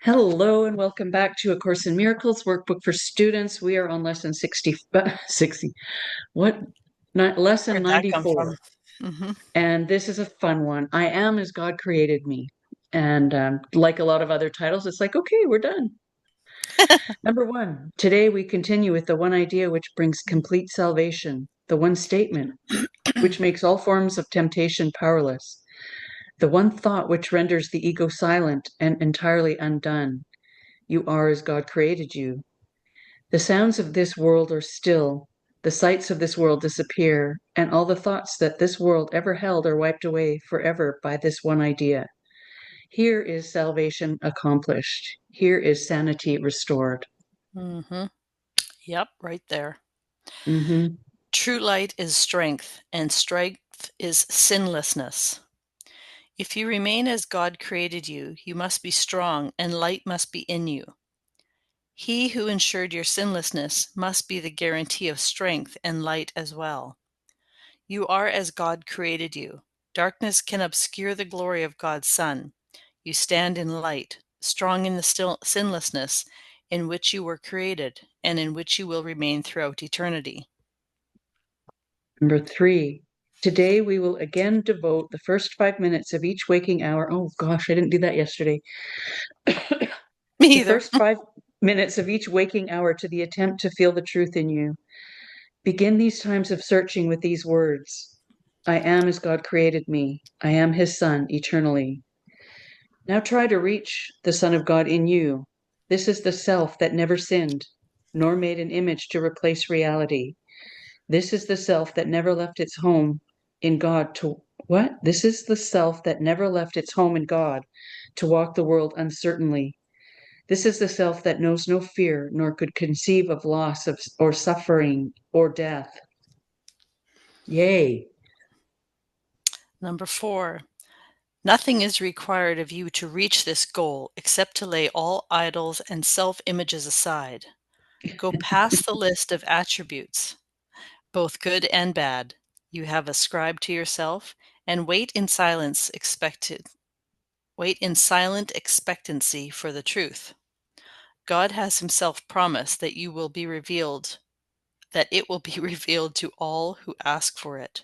Hello and welcome back to A Course in Miracles Workbook for Students. We are on lesson 60, what? Lesson Where'd that come 94. from? hmm And this is a fun one. I am as God created me. And like a lot of other titles, it's like, okay, we're done. Number one, today we continue with the one idea which brings complete salvation, the one statement which makes all forms of temptation powerless, the one thought which renders the ego silent and entirely undone. You are as God created you. The sounds of this world are still, the sights of this world disappear, and all the thoughts that this world ever held are wiped away forever by this one idea. Here is salvation accomplished. Here is sanity restored. hmm Yep, right there. Mm-hmm. True light is strength, and strength is sinlessness. If you remain as God created you, you must be strong, and light must be in you. He who ensured your sinlessness must be the guarantee of strength and light as well. You are as God created you. Darkness can obscure the glory of God's Son. You stand in light, strong in the sinlessness in which you were created and in which you will remain throughout eternity. Number three, today we will again devote the first 5 minutes of each waking hour. Oh gosh, I didn't do that yesterday. Me The either. first 5 minutes of each waking hour to the attempt to feel the truth in you. Begin these times of searching with these words. I am as God created me. I am his son eternally. Now try to reach the Son of God in you. This is the self that never sinned, nor made an image to replace reality. This is the self that never left its home in God to what? This is the self that never left its home in God to walk the world uncertainly. This is the self that knows no fear, nor could conceive of loss of, or suffering or death. Yay. Number 4. Nothing is required of you to reach this goal except to lay all idols and self-images aside. Go past the list of attributes, both good and bad, you have ascribed to yourself, and wait in silent expectancy for the truth. God has himself promised that it will be revealed to all who ask for it.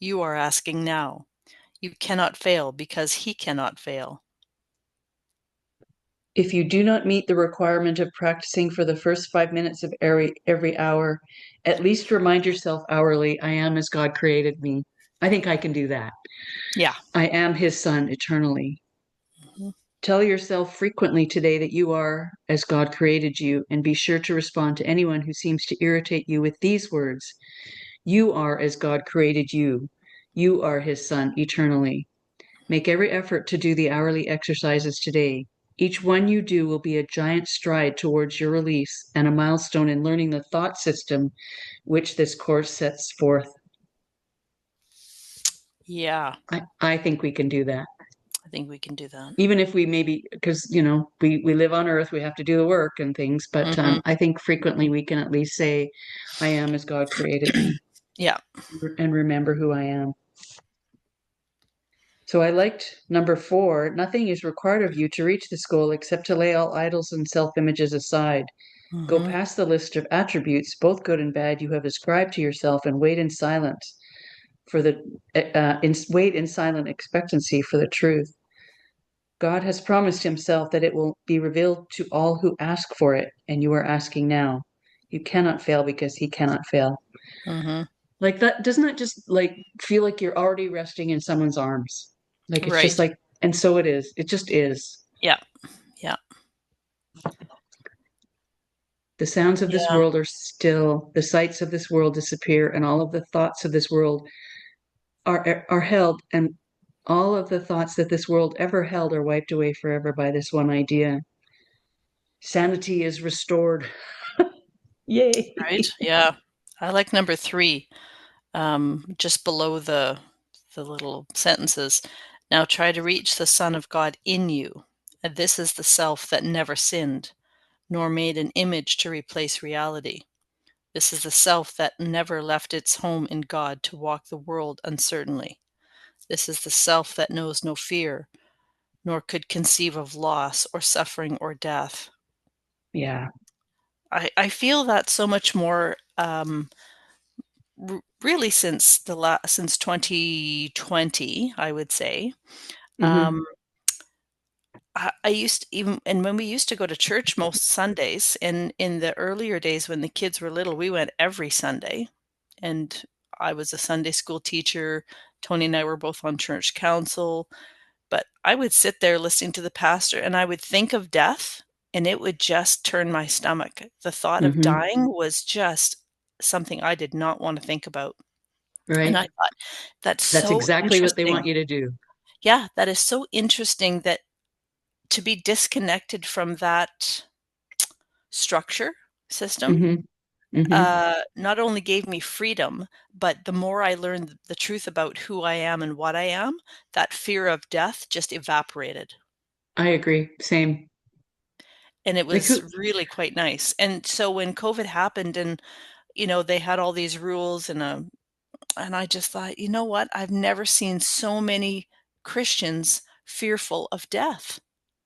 You are asking now. You cannot fail because he cannot fail. If you do not meet the requirement of practicing for the first 5 minutes of every hour, at least remind yourself hourly, I am as God created me. I think I can do that. Yeah. I am his son eternally. Mhm. Tell yourself frequently today that you are as God created you, and be sure to respond to anyone who seems to irritate you with these words. You are as God created you. You are his son eternally. Make every effort to do the hourly exercises today. Each one you do will be a giant stride towards your release and a milestone in learning the thought system which this course sets forth. Yeah, I think we can do that. I think we can do that. Even if we maybe, because, we live on earth, we have to do the work and things, but hmm I think frequently we can at least say, I am as God created me, Yeah. and remember who I am. So I liked number 4. Nothing is required of you to reach this goal except to lay all idols and self-images aside. Go hmm past the list of attributes, both good and bad, you have ascribed to yourself, and wait in silence for the wait in silent expectancy for the truth. God has promised himself that it will be revealed to all who ask for it, and you are asking now. You cannot fail because he cannot fail. hmm Like that, doesn't that just like feel like you're already resting in someone's arms? Like it's just Right. like, and so it is. It just is. Yeah. Yeah. The sounds of this Yeah. world are still, the sights of this world disappear, and all of the thoughts of this world are held, and all of the thoughts that this world ever held are wiped away forever by this one idea. Sanity is restored. Right. Yay. Yeah. I like number 3, just below the little sentences. Now try to reach the Son of God in you. And this is the self that never sinned, nor made an image to replace reality. This is the self that never left its home in God to walk the world uncertainly. This is the self that knows no fear, nor could conceive of loss or suffering or death. Yeah. I feel that so much more, really since 2020, I would say. Hmm. Um, I used to even and when we used to go to church most Sundays, and in the earlier days when the kids were little, we went every Sunday, and I was a Sunday school teacher. Tony and I were both on church council, but I would sit there listening to the pastor, and I would think of death, and it would just turn my stomach. The thought of Hmm. dying was just something I did not want to think about, and I Right. thought, "That's That's so exactly what they interesting." want you to do. Yeah, that is so interesting that to be disconnected from that structure system, Hmm. Hmm. not only gave me freedom, but the more I learned the truth about who I am and what I am, that fear of death just evaporated. I agree. Same. And it Like was who? really quite nice. And so when COVID happened and, they had all these rules and I just thought, you know what? I've never seen so many Christians fearful of death.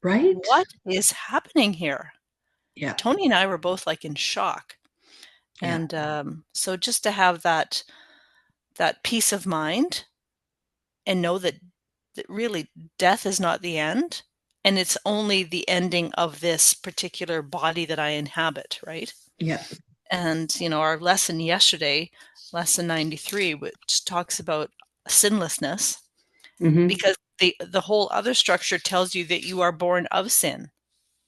Right? What is happening here? Yeah. Tony and I were both like in shock. Yeah. And so just to have that peace of mind and know that really death is not the end, and it's only the ending of this particular body that I inhabit, right? Yeah. And our lesson yesterday, lesson 93, which talks about sinlessness, Hmm. because the whole other structure tells you that you are born of sin.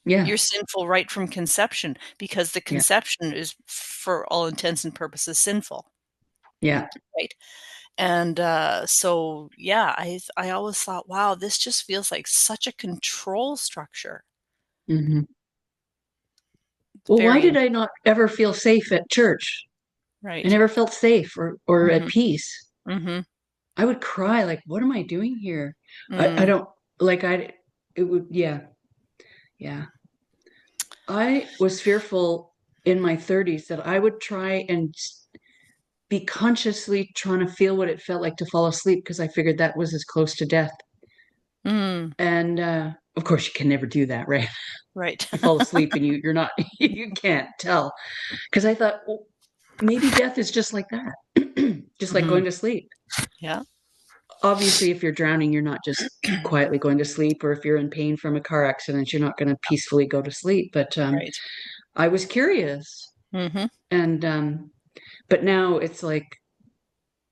Yeah. You're sinful right from conception, because the Yeah. conception is, for all intents and purposes, sinful, Yeah. right? And so, yeah, I always thought, wow, this just feels like such a control structure. Hmm. Well, why Very did I not ever feel safe at church? I right. never felt safe or at Mm-hmm. peace. Mm-hmm. I would cry like, what am I doing here? I Mm, don't like I it would yeah, yeah. I was fearful in my 30s that I would try and be consciously trying to feel what it felt like to fall asleep because I figured that was as close to death. mm, And of course you can never do that, right? right. You fall asleep and you're not you can't tell. Because I thought, well, maybe death is just like that. Just like Hmm. going to sleep. Yeah. Obviously, if you're drowning, you're not just quietly going to sleep, or if you're in pain from a car accident, you're not going to peacefully go to sleep. But Right. I was curious, Mm-hmm. and but now it's like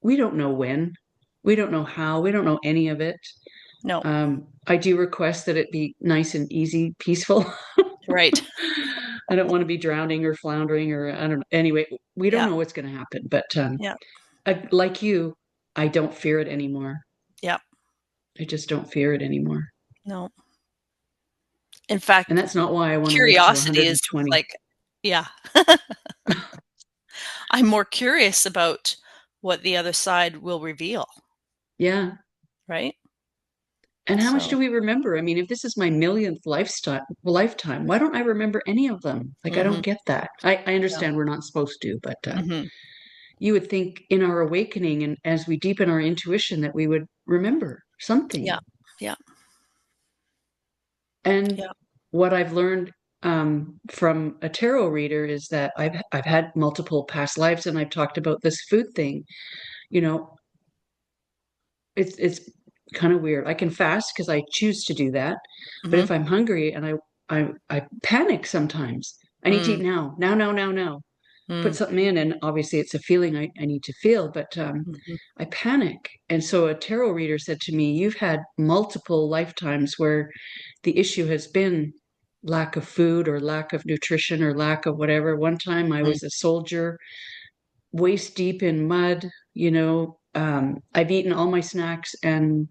we don't know when, we don't know how, we don't know any of it. No. I do request that it be nice and easy, peaceful. Right. I don't want to be drowning or floundering, or I don't know. Anyway, we don't Yeah. know what's going to happen. But Yeah. like you, I don't fear it anymore. Yeah. I just don't fear it anymore. No. In And fact, that's not why I want to live to curiosity is 120. like, yeah. I'm more curious about what the other side will reveal, Yeah. right? And how much do So, we remember? I mean, if this is my millionth lifetime, why don't I remember any of them? Like, I mm-hmm. don't get that. I Yeah. understand we're not supposed to, but Mm-hmm. you would think in our awakening and as we deepen our intuition that we would remember Yeah. something. Yeah. And Yeah. what I've learned from a tarot reader is that I've had multiple past lives, and I've talked about this food thing. You know, it's kind of weird. I can fast because I choose to do that, but Mm-hmm. if I'm hungry and I panic sometimes. I need to eat Mm, now, now, now, now, now. Put mm, something in, and obviously it's a feeling I need to feel, but mhm, I panic. And so a tarot reader said to me, "You've had multiple lifetimes where the issue has been lack of food or lack of nutrition or lack of whatever. One time I mm, was a soldier, waist deep in mud, I've eaten all my snacks, and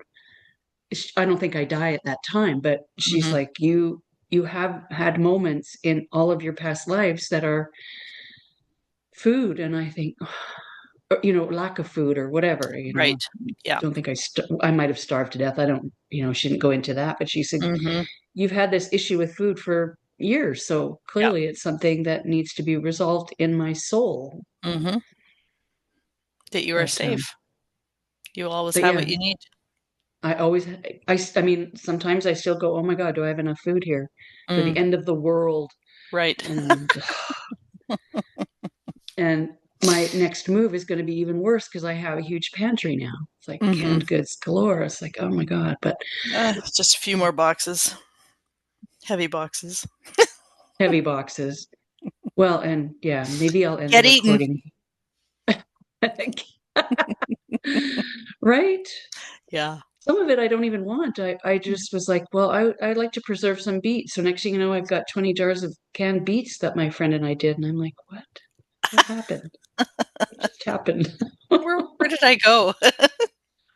I don't think I die at that time, but she's mhm. like, you have had moments in all of your past lives that are food. And I think, or, lack of food or whatever, Right. Yeah. don't think I might have starved to death. I don't, she didn't go into that, but she said, Mhm. you've had this issue with food for years. So Yeah. clearly it's something that needs to be resolved in my soul. Mhm. That you are But, safe. You always but have yeah, what you need. I always, I mean, sometimes I still go, oh my God, do I have enough food here for the Mm, end of the world? right. And and my next move is going to be even worse because I have a huge pantry now. It's like Hmm. canned goods galore. It's like, oh my God, but Just a few more boxes, heavy boxes. heavy boxes. Well, and yeah, maybe I'll end the Get eaten. recording. Right? Yeah. Some of it I don't even want. I just was like, well, I'd like to preserve some beets. So next thing you know, I've got 20 jars of canned beets that my friend and I did. And I'm like, what? What happened? What just happened? Where did I go?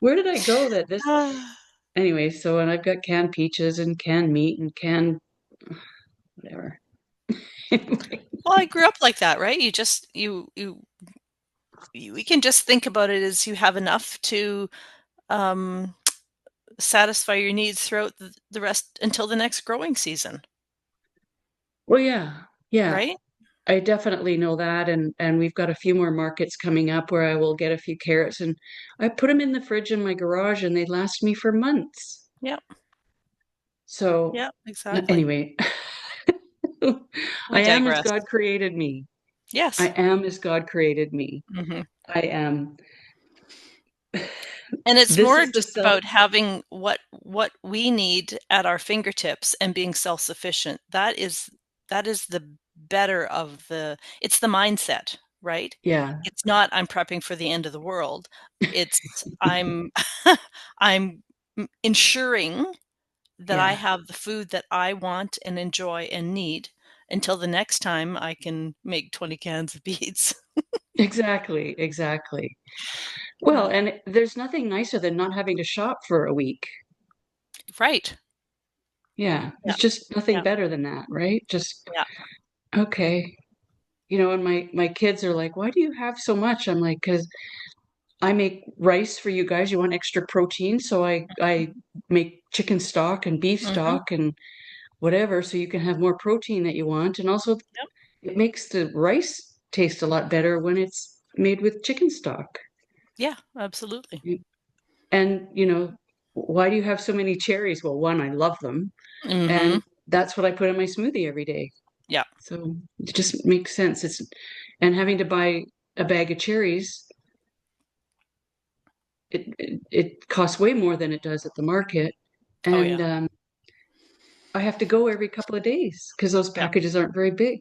Where did I go that this Ah. anyway, so and I've got canned peaches and canned meat and canned whatever. Anyway, Well, I grew up like that, right? You just we can just think about it as you have enough to um, satisfy your needs throughout the rest until the next growing season, well, yeah, yeah. right? I definitely know that, and we've got a few more markets coming up where I will get a few carrots, and I put them in the fridge in my garage, and they last me for months. Yeah, So yeah, exactly. anyway, I We am as digress. God created me. I Yes. am as God created me. Hmm. I am. And it's This more is the just self. about having what we need at our fingertips and being self-sufficient. That is the better of the it's the mindset, right? Yeah, It's not I'm prepping for the end of the world. It's I'm I'm ensuring that I yeah. have the food that I want and enjoy and need until the next time I can make 20 cans of beets. Exactly, exactly. Well, Yeah. and there's nothing nicer than not having to shop for a week. Right. Yeah, Yeah. there's just nothing Yeah. better than that, right? Just Yeah. okay. And my kids are like, "Why do you have so much?" I'm like, "'Cause I make rice for you guys. You want extra protein, so I make chicken stock and beef Mhm. stock and whatever, so you can have more protein that you want. And also, Yep. it makes the rice taste a lot better when it's made with chicken stock. Yeah, absolutely. And, why do you have so many cherries? Well, one, I love them, and Mhm. that's what I put in my smoothie every day. Yeah. So it just makes sense. And having to buy a bag of cherries, it costs way more than it does at the market. Oh, And yeah. I have to go every couple of days because those Yeah. packages aren't very big.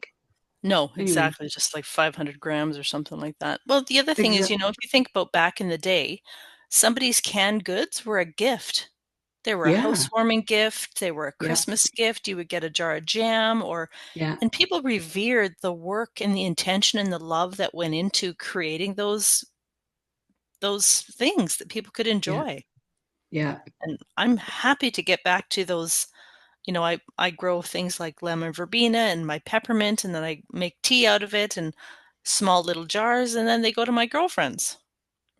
No, Anyway, exactly, just like 500 grams or something like that. Well, the other thing is, exactly. if you think about back in the day, somebody's canned goods were a gift. They were a Yeah, housewarming gift, they were a yeah, Christmas gift, you would get a jar of jam yeah, and people revered the work and the intention and the love that went into creating those things that people could yeah, enjoy. yeah, And I'm happy to get back to those. I grow things like lemon verbena and my peppermint, and then I make tea out of it in small little jars, and then they go to my girlfriends,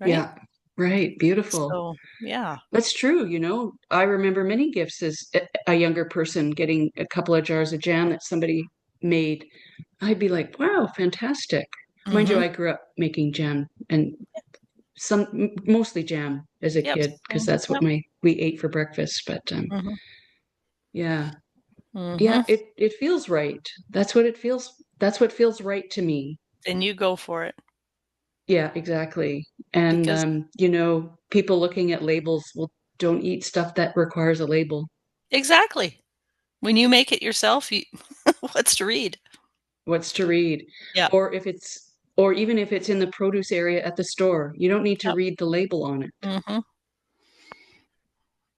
right? yeah. Right. Beautiful. So, yeah. That's true. I remember many gifts as a younger person getting a couple of jars of jam that somebody made. I'd be like, wow, fantastic. Mind you, Mhm. I grew up making jam and mostly jam as a Yep, kid because same. that's what Yep. we ate for breakfast. But Mhm. yeah, yeah, Mhm. it feels right. That's what it feels. That's what feels right to me. Then you go for it Yeah, exactly. And because people looking at labels will don't eat stuff that requires a label. exactly. When you make it yourself, what's to read? What's to read? Yeah. Or even if it's in the produce area at the store, you don't need to Yep. read the label on it. Mhm.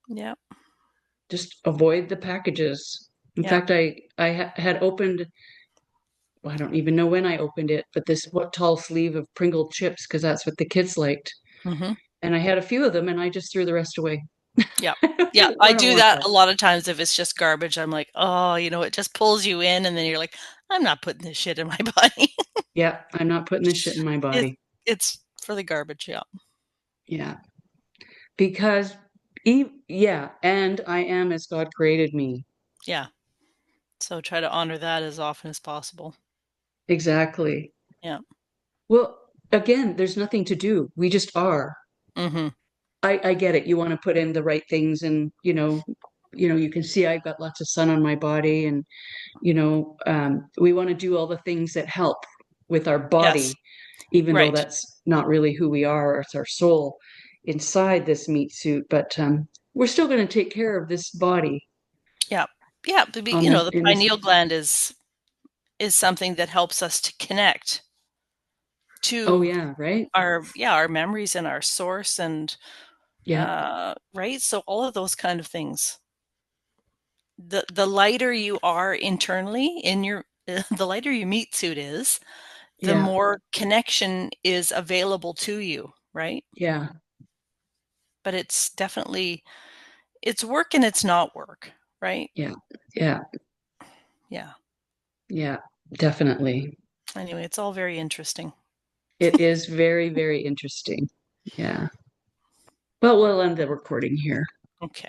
Yep. Just avoid the packages. In Yep. fact, I had opened, well, I don't even know when I opened it, but this what tall sleeve of Pringle chips because that's what the kids liked. Mhm. And I had a few of them and I just threw the rest away. Yep. I Yeah, I don't do want that that. a lot of times if it's just garbage, I'm like, "Oh," it just pulls you in, and then you're like, "I'm not putting this shit in my body." Yeah, I'm not putting this shit in my It body. it's for the garbage, yeah. Yeah. Because yeah, and I am as God created me. Yeah. So try to honor that as often as possible. Exactly. Yeah. Well, again, there's nothing to do. We just are. Mhm. I get it. You want to put in the right things, and you can see I've got lots of sun on my body, and we want to do all the things that help with our Yes. body, even though Right. that's not really who we are. It's our soul inside this meat suit, but we're still going to take care of this body Yeah. Yeah. on this The in this. pineal gland is something that helps us to connect Oh to yeah, right? our memories and our source and Yeah, right. So all of those kind of things. The lighter you are internally in your the lighter your meat suit is, the yeah, more connection is available to you, right? yeah, But it's definitely it's work and it's not work, right? yeah, yeah, Yeah. yeah, definitely. Anyway, it's all very interesting. It is very, very interesting. Yeah. Well, we'll end the recording here. Okay.